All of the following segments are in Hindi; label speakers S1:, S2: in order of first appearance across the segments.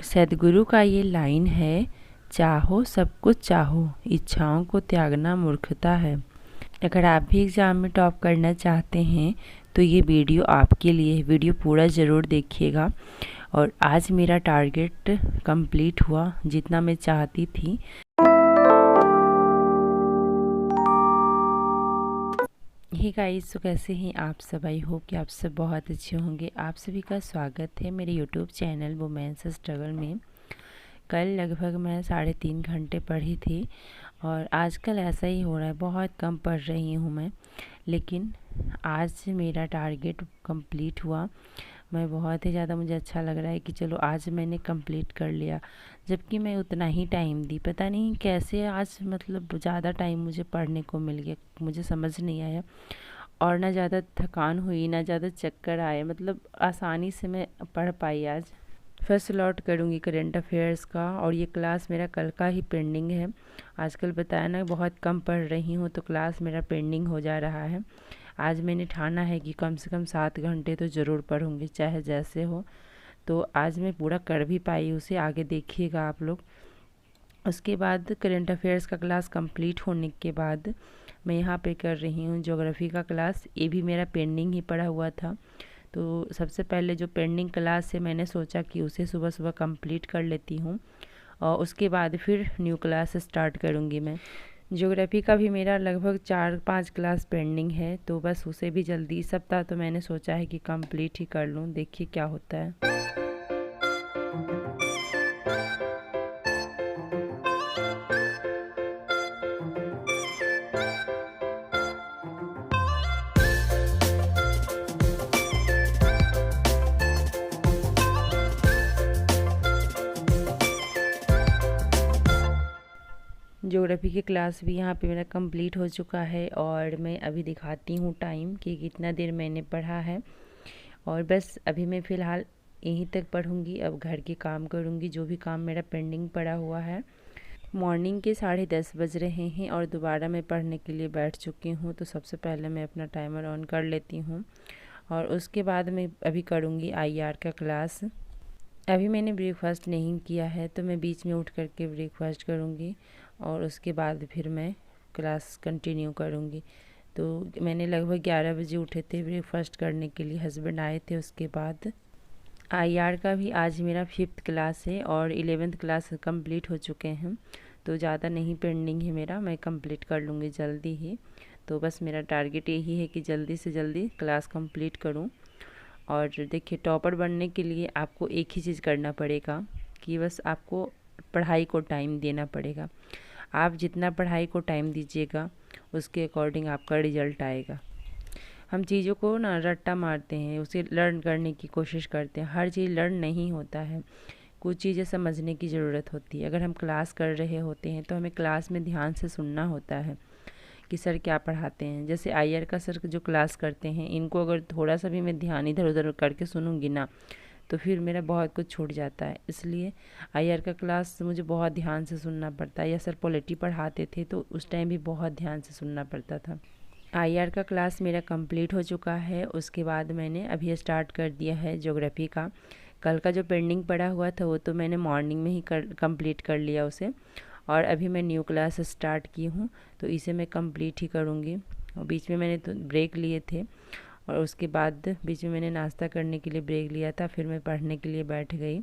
S1: सद्गुरु का ये लाइन है, चाहो सब कुछ चाहो, इच्छाओं को त्यागना मूर्खता है। अगर आप भी एग्ज़ाम में टॉप करना चाहते हैं तो ये वीडियो आपके लिए है। वीडियो पूरा ज़रूर देखिएगा। और आज मेरा टारगेट कंप्लीट हुआ जितना मैं चाहती थी। हे गाइस, तो कैसे हैं आप सब? आई होप कि आप सब बहुत अच्छे होंगे। आप सभी का स्वागत है मेरे यूट्यूब चैनल वुमेन्स स्ट्रगल में। कल लगभग मैं 3.5 घंटे पढ़ी थी और आजकल ऐसा ही हो रहा है, बहुत कम पढ़ रही हूँ मैं। लेकिन आज मेरा टारगेट कंप्लीट हुआ। मैं बहुत ही ज़्यादा, मुझे अच्छा लग रहा है कि चलो आज मैंने कंप्लीट कर लिया, जबकि मैं उतना ही टाइम दी। पता नहीं कैसे आज मतलब ज़्यादा टाइम मुझे पढ़ने को मिल गया, मुझे समझ नहीं आया। और ना ज़्यादा थकान हुई, ना ज़्यादा चक्कर आए, मतलब आसानी से मैं पढ़ पाई आज। फर्स्ट लॉट करूँगी करंट अफेयर्स का, और ये क्लास मेरा कल का ही पेंडिंग है। आजकल बताया ना बहुत कम पढ़ रही हूँ तो क्लास मेरा पेंडिंग हो जा रहा है। आज मैंने ठाना है कि कम से कम 7 घंटे तो ज़रूर पढ़ूँगी, चाहे जैसे हो। तो आज मैं पूरा कर भी पाई उसे, आगे देखिएगा आप लोग। उसके बाद करंट अफेयर्स का क्लास कंप्लीट होने के बाद मैं यहाँ पे कर रही हूँ ज्योग्राफी का क्लास। ये भी मेरा पेंडिंग ही पड़ा हुआ था। तो सबसे पहले जो पेंडिंग क्लास है, मैंने सोचा कि उसे सुबह सुबह कंप्लीट कर लेती हूँ और उसके बाद फिर न्यू क्लास स्टार्ट करूँगी मैं। ज्योग्राफी का भी मेरा लगभग 4-5 क्लास पेंडिंग है, तो बस उसे भी जल्दी इस सप्ताह तो मैंने सोचा है कि कंप्लीट ही कर लूँ। देखिए क्या होता है। ज्योग्राफी की क्लास भी यहाँ पे मेरा कंप्लीट हो चुका है और मैं अभी दिखाती हूँ टाइम कि कितना देर मैंने पढ़ा है। और बस अभी मैं फ़िलहाल यहीं तक पढ़ूँगी। अब घर के काम करूँगी, जो भी काम मेरा पेंडिंग पड़ा हुआ है। मॉर्निंग के 10:30 बज रहे हैं और दोबारा मैं पढ़ने के लिए बैठ चुकी हूँ। तो सबसे पहले मैं अपना टाइमर ऑन कर लेती हूँ और उसके बाद मैं अभी करूँगी आईआर का क्लास। अभी मैंने ब्रेकफास्ट नहीं किया है, तो मैं बीच में उठ करके ब्रेकफास्ट करूँगी और उसके बाद फिर मैं क्लास कंटिन्यू करूँगी। तो मैंने लगभग 11 बजे उठे थे ब्रेकफास्ट करने के लिए, हस्बैंड आए थे। उसके बाद आईआर का भी आज मेरा 5th क्लास है और 11th क्लास कंप्लीट हो चुके हैं। तो ज़्यादा नहीं पेंडिंग है मेरा, मैं कंप्लीट कर लूँगी जल्दी ही। तो बस मेरा टारगेट यही है कि जल्दी से जल्दी क्लास कंप्लीट करूँ। और देखिए, टॉपर बनने के लिए आपको एक ही चीज़ करना पड़ेगा कि बस आपको पढ़ाई को टाइम देना पड़ेगा। आप जितना पढ़ाई को टाइम दीजिएगा उसके अकॉर्डिंग आपका रिज़ल्ट आएगा। हम चीज़ों को ना रट्टा मारते हैं, उसे लर्न करने की कोशिश करते हैं। हर चीज़ लर्न नहीं होता है, कुछ चीज़ें समझने की ज़रूरत होती है। अगर हम क्लास कर रहे होते हैं तो हमें क्लास में ध्यान से सुनना होता है कि सर क्या पढ़ाते हैं। जैसे आईआर का सर जो क्लास करते हैं, इनको अगर थोड़ा सा भी मैं ध्यान इधर उधर करके सुनूंगी ना, तो फिर मेरा बहुत कुछ छूट जाता है। इसलिए आईआर का क्लास मुझे बहुत ध्यान से सुनना पड़ता है। या सर पॉलिटी पढ़ाते थे तो उस टाइम भी बहुत ध्यान से सुनना पड़ता था। आईआर का क्लास मेरा कंप्लीट हो चुका है। उसके बाद मैंने अभी स्टार्ट कर दिया है ज्योग्राफी का। कल का जो पेंडिंग पड़ा हुआ था वो तो मैंने मॉर्निंग में ही कंप्लीट कर लिया उसे, और अभी मैं न्यू क्लास स्टार्ट की हूँ तो इसे मैं कंप्लीट ही करूँगी। और बीच में मैंने तो ब्रेक लिए थे और उसके बाद बीच में मैंने नाश्ता करने के लिए ब्रेक लिया था, फिर मैं पढ़ने के लिए बैठ गई।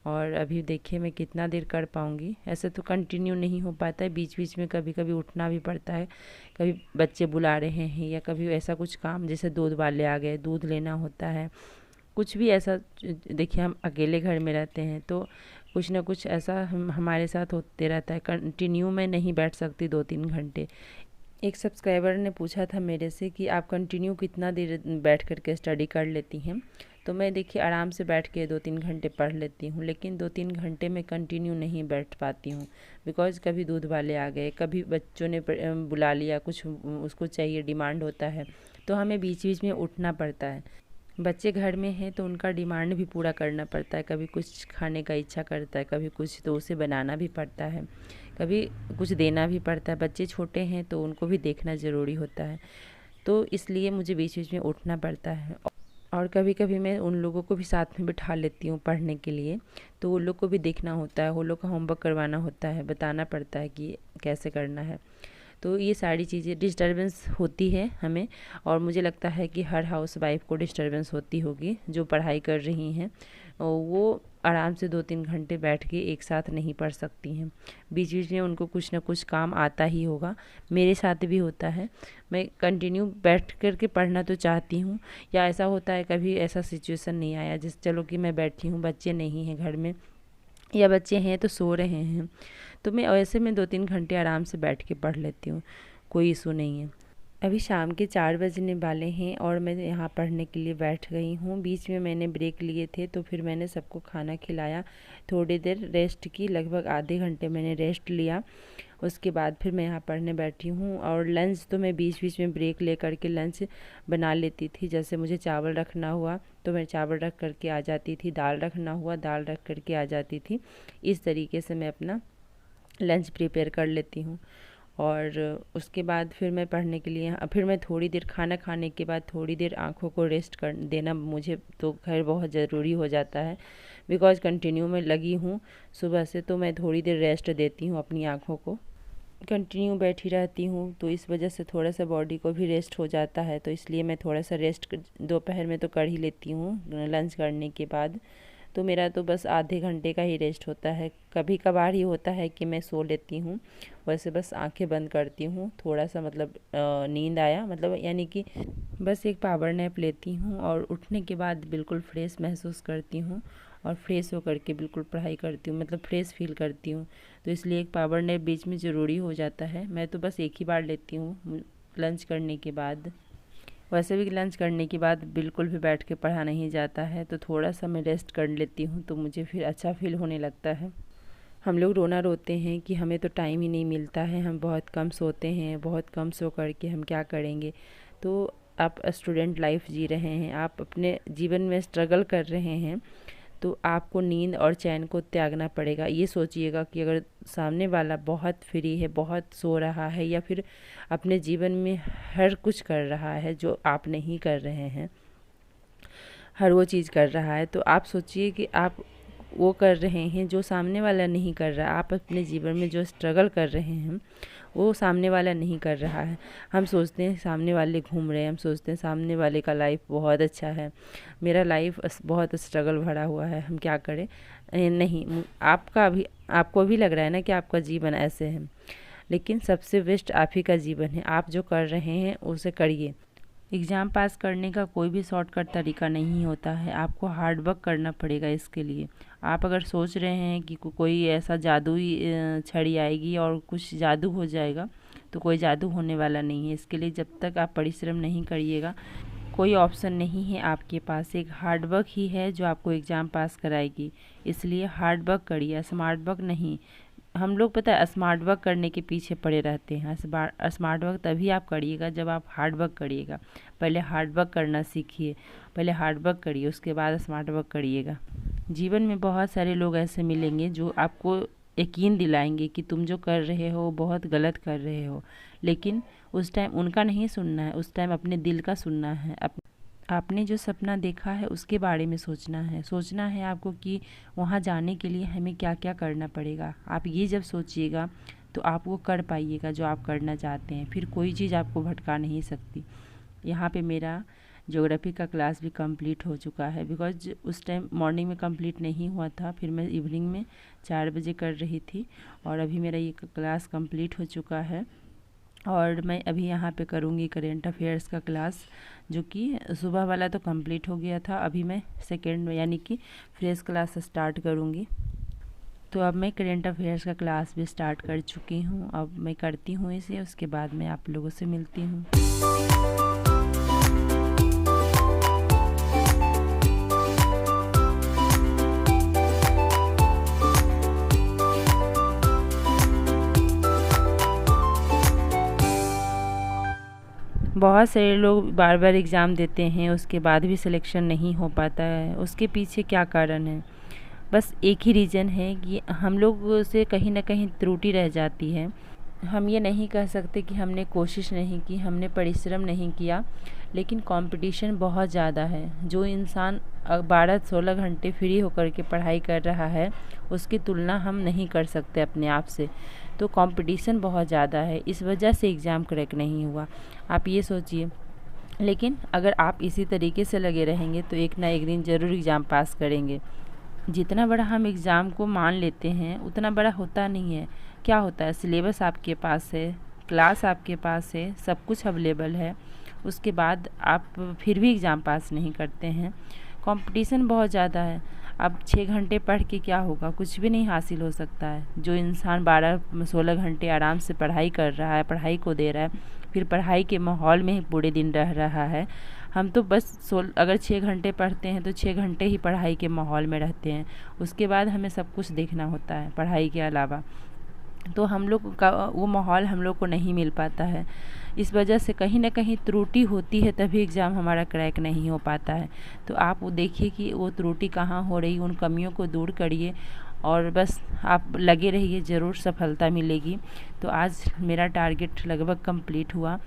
S1: और अभी देखिए मैं कितना देर कर पाऊँगी। ऐसे तो कंटिन्यू नहीं हो पाता है, बीच बीच में कभी कभी उठना भी पड़ता है। कभी बच्चे बुला रहे हैं या कभी ऐसा कुछ काम, जैसे दूध वाले आ गए, दूध लेना होता है, कुछ भी ऐसा। देखिए हम अकेले घर में रहते हैं तो कुछ ना कुछ ऐसा हमारे साथ होते रहता है। कंटिन्यू मैं नहीं बैठ सकती 2-3 घंटे। एक सब्सक्राइबर ने पूछा था मेरे से कि आप कंटिन्यू कितना देर बैठ कर के स्टडी कर लेती हैं। तो मैं देखिए आराम से बैठ के 2-3 घंटे पढ़ लेती हूँ, लेकिन 2-3 घंटे में कंटिन्यू नहीं बैठ पाती हूँ। बिकॉज़ कभी दूध वाले आ गए, कभी बच्चों ने बुला लिया, कुछ उसको चाहिए, डिमांड होता है, तो हमें बीच बीच में उठना पड़ता है। बच्चे घर में हैं तो उनका डिमांड भी पूरा करना पड़ता है। कभी कुछ खाने का इच्छा करता है, कभी कुछ, तो उसे बनाना भी पड़ता है, कभी कुछ देना भी पड़ता है। बच्चे छोटे हैं तो उनको भी देखना ज़रूरी होता है, तो इसलिए मुझे बीच बीच में उठना पड़ता है। और कभी कभी मैं उन लोगों को भी साथ में बिठा लेती हूँ पढ़ने के लिए, तो वो लोग को भी देखना होता है, वो लोग का होमवर्क करवाना होता है, बताना पड़ता है कि कैसे करना है। तो ये सारी चीज़ें डिस्टर्बेंस होती है हमें, और मुझे लगता है कि हर हाउसवाइफ को डिस्टर्बेंस होती होगी जो पढ़ाई कर रही हैं। वो आराम से 2-3 घंटे बैठ के एक साथ नहीं पढ़ सकती हैं, बीच बीच में उनको कुछ ना कुछ काम आता ही होगा। मेरे साथ भी होता है, मैं कंटिन्यू बैठ कर के पढ़ना तो चाहती हूँ, या ऐसा होता है कभी ऐसा सिचुएशन नहीं आया जिस चलो कि मैं बैठी हूँ, बच्चे नहीं हैं घर में, या बच्चे हैं तो सो रहे हैं, तो मैं ऐसे में 2-3 घंटे आराम से बैठ के पढ़ लेती हूँ, कोई इशू नहीं है। अभी शाम के 4 बजने वाले हैं और मैं यहाँ पढ़ने के लिए बैठ गई हूँ। बीच में मैंने ब्रेक लिए थे, तो फिर मैंने सबको खाना खिलाया, थोड़ी देर रेस्ट की, लगभग आधे घंटे मैंने रेस्ट लिया। उसके बाद फिर मैं यहाँ पढ़ने बैठी हूँ। और लंच तो मैं बीच बीच में ब्रेक ले करके लंच बना लेती थी। जैसे मुझे चावल रखना हुआ तो मैं चावल रख करके आ जाती थी, दाल रखना हुआ दाल रख करके आ जाती थी। इस तरीके से मैं अपना लंच प्रिपेयर कर लेती हूँ। और उसके बाद फिर मैं पढ़ने के लिए, फिर मैं थोड़ी देर खाना खाने के बाद थोड़ी देर आँखों को रेस्ट कर देना मुझे तो खैर बहुत ज़रूरी हो जाता है, बिकॉज़ कंटिन्यू मैं लगी हूँ सुबह से, तो मैं थोड़ी देर रेस्ट देती हूँ अपनी आँखों को। कंटिन्यू बैठी रहती हूँ तो इस वजह से थोड़ा सा बॉडी को भी रेस्ट हो जाता है, तो इसलिए मैं थोड़ा सा रेस्ट दोपहर में तो कर ही लेती हूँ लंच करने के बाद। तो मेरा तो बस आधे घंटे का ही रेस्ट होता है, कभी कभार ही होता है कि मैं सो लेती हूँ, वैसे बस आंखें बंद करती हूँ, थोड़ा सा मतलब नींद आया मतलब, यानी कि बस एक पावर नैप लेती हूँ और उठने के बाद बिल्कुल फ्रेश महसूस करती हूँ और फ्रेश होकर के बिल्कुल पढ़ाई करती हूँ, मतलब फ्रेश फील करती हूँ। तो इसलिए एक पावर नैप बीच में ज़रूरी हो जाता है। मैं तो बस एक ही बार लेती हूँ लंच करने के बाद। वैसे भी लंच करने के बाद बिल्कुल भी बैठ के पढ़ा नहीं जाता है, तो थोड़ा सा मैं रेस्ट कर लेती हूँ तो मुझे फिर अच्छा फील होने लगता है। हम लोग रोना रोते हैं कि हमें तो टाइम ही नहीं मिलता है, हम बहुत कम सोते हैं, बहुत कम सो करके हम क्या करेंगे। तो आप स्टूडेंट लाइफ जी रहे हैं, आप अपने जीवन में स्ट्रगल कर रहे हैं, तो आपको नींद और चैन को त्यागना पड़ेगा। ये सोचिएगा कि अगर सामने वाला बहुत फ्री है, बहुत सो रहा है, या फिर अपने जीवन में हर कुछ कर रहा है जो आप नहीं कर रहे हैं, हर वो चीज़ कर रहा है, तो आप सोचिए कि आप वो कर रहे हैं जो सामने वाला नहीं कर रहा। आप अपने जीवन में जो स्ट्रगल कर रहे हैं वो सामने वाला नहीं कर रहा है। हम सोचते हैं सामने वाले घूम रहे हैं, हम सोचते हैं सामने वाले का लाइफ बहुत अच्छा है, मेरा लाइफ बहुत स्ट्रगल भरा हुआ है, हम क्या करें। नहीं, आपको भी लग रहा है ना कि आपका जीवन ऐसे है, लेकिन सबसे बेस्ट आप ही का जीवन है। आप जो कर रहे हैं उसे करिए। एग्ज़ाम पास करने का कोई भी शॉर्टकट तरीका नहीं होता है, आपको हार्ड वर्क करना पड़ेगा इसके लिए। आप अगर सोच रहे हैं कि कोई ऐसा जादुई छड़ी आएगी और कुछ जादू हो जाएगा, तो कोई जादू होने वाला नहीं है। इसके लिए जब तक आप परिश्रम नहीं करिएगा, कोई ऑप्शन नहीं है आपके पास। एक हार्ड वर्क ही है जो आपको एग्ज़ाम पास कराएगी, इसलिए हार्ड वर्क करिए, स्मार्ट वर्क नहीं। हम लोग पता है स्मार्ट वर्क करने के पीछे पड़े रहते हैं। स्मार्ट वर्क तभी आप करिएगा जब आप हार्ड वर्क करिएगा। पहले हार्ड वर्क करना सीखिए, पहले हार्ड वर्क करिए, उसके बाद स्मार्ट वर्क करिएगा। जीवन में बहुत सारे लोग ऐसे मिलेंगे जो आपको यकीन दिलाएंगे कि तुम जो कर रहे हो बहुत गलत कर रहे हो, लेकिन उस टाइम उनका नहीं सुनना है, उस टाइम अपने दिल का सुनना है। आपने जो सपना देखा है उसके बारे में सोचना है आपको कि वहाँ जाने के लिए हमें क्या क्या करना पड़ेगा। आप ये जब सोचिएगा तो आप वो कर पाइएगा जो आप करना चाहते हैं, फिर कोई चीज़ आपको भटका नहीं सकती। यहाँ पे मेरा ज्योग्राफी का क्लास भी कंप्लीट हो चुका है, बिकॉज उस टाइम मॉर्निंग में कंप्लीट नहीं हुआ था, फिर मैं इवनिंग में 4 बजे कर रही थी, और अभी मेरा ये क्लास कंप्लीट हो चुका है। और मैं अभी यहाँ पे करूँगी करेंट अफेयर्स का क्लास, जो कि सुबह वाला तो कंप्लीट हो गया था, अभी मैं सेकेंड में यानी कि फ्रेश क्लास स्टार्ट करूँगी। तो अब मैं करेंट अफेयर्स का क्लास भी स्टार्ट कर चुकी हूँ, अब मैं करती हूँ इसे, उसके बाद मैं आप लोगों से मिलती हूँ। बहुत सारे लोग बार बार एग्ज़ाम देते हैं, उसके बाद भी सिलेक्शन नहीं हो पाता है। उसके पीछे क्या कारण है? बस एक ही रीज़न है कि हम लोग से कहीं ना कहीं त्रुटि रह जाती है। हम ये नहीं कह सकते कि हमने कोशिश नहीं की, हमने परिश्रम नहीं किया, लेकिन कंपटीशन बहुत ज़्यादा है। जो इंसान 12-16 घंटे फ्री होकर के पढ़ाई कर रहा है, उसकी तुलना हम नहीं कर सकते अपने आप से। तो कंपटीशन बहुत ज़्यादा है, इस वजह से एग्ज़ाम क्रैक नहीं हुआ। आप ये सोचिए। लेकिन अगर आप इसी तरीके से लगे रहेंगे तो एक ना एक दिन ज़रूर एग्ज़ाम पास करेंगे। जितना बड़ा हम एग्ज़ाम को मान लेते हैं उतना बड़ा होता नहीं है। क्या होता है, सिलेबस आपके पास है, क्लास आपके पास है, सब कुछ अवेलेबल है, उसके बाद आप फिर भी एग्ज़ाम पास नहीं करते हैं। कंपटीशन बहुत ज़्यादा है। अब 6 घंटे पढ़ के क्या होगा, कुछ भी नहीं हासिल हो सकता है। जो इंसान 12-16 घंटे आराम से पढ़ाई कर रहा है, पढ़ाई को दे रहा है, फिर पढ़ाई के माहौल में ही पूरे दिन रह रहा है। हम तो बस अगर 6 घंटे पढ़ते हैं तो 6 घंटे ही पढ़ाई के माहौल में रहते हैं, उसके बाद हमें सब कुछ देखना होता है पढ़ाई के अलावा। तो हम लोग का वो माहौल हम लोग को नहीं मिल पाता है। इस वजह से कहीं ना कहीं त्रुटि होती है, तभी एग्ज़ाम हमारा क्रैक नहीं हो पाता है। तो आप वो देखिए कि वो त्रुटि कहाँ हो रही, उन कमियों को दूर करिए और बस आप लगे रहिए, ज़रूर सफलता मिलेगी। तो आज मेरा टारगेट लगभग कंप्लीट हुआ।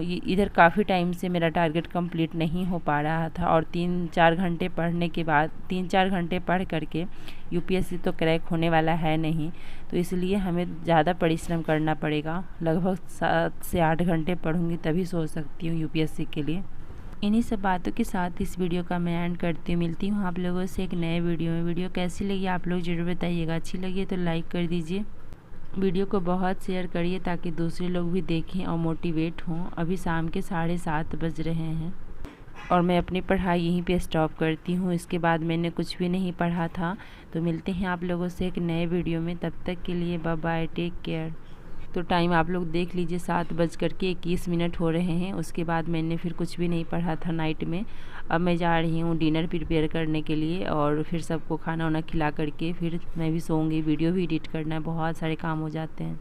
S1: इधर काफ़ी टाइम से मेरा टारगेट कंप्लीट नहीं हो पा रहा था और 3-4 घंटे पढ़ने के बाद 3-4 घंटे पढ़ करके यूपीएससी तो क्रैक होने वाला है नहीं। तो इसलिए हमें ज़्यादा परिश्रम करना पड़ेगा। लगभग 7 से 8 घंटे पढ़ूंगी तभी सोच सकती हूँ यूपीएससी के लिए। इन्हीं सब बातों के साथ इस वीडियो का मैं एंड करती हूँ। मिलती हूँ आप लोगों से एक नए वीडियो में। वीडियो कैसी लगी आप लोग ज़रूर बताइएगा। अच्छी लगी तो लाइक कर दीजिए। वीडियो को बहुत शेयर करिए ताकि दूसरे लोग भी देखें और मोटिवेट हों। अभी शाम के 7:30 बज रहे हैं और मैं अपनी पढ़ाई यहीं पे स्टॉप करती हूँ। इसके बाद मैंने कुछ भी नहीं पढ़ा था। तो मिलते हैं आप लोगों से एक नए वीडियो में। तब तक के लिए बाय बाय, टेक केयर। तो टाइम आप लोग देख लीजिए, 7:21 हो रहे हैं। उसके बाद मैंने फिर कुछ भी नहीं पढ़ा था नाइट में। अब मैं जा रही हूँ डिनर प्रिपेयर करने के लिए और फिर सबको खाना वाना खिला करके फिर मैं भी सोऊंगी। वीडियो भी एडिट करना है, बहुत सारे काम हो जाते हैं।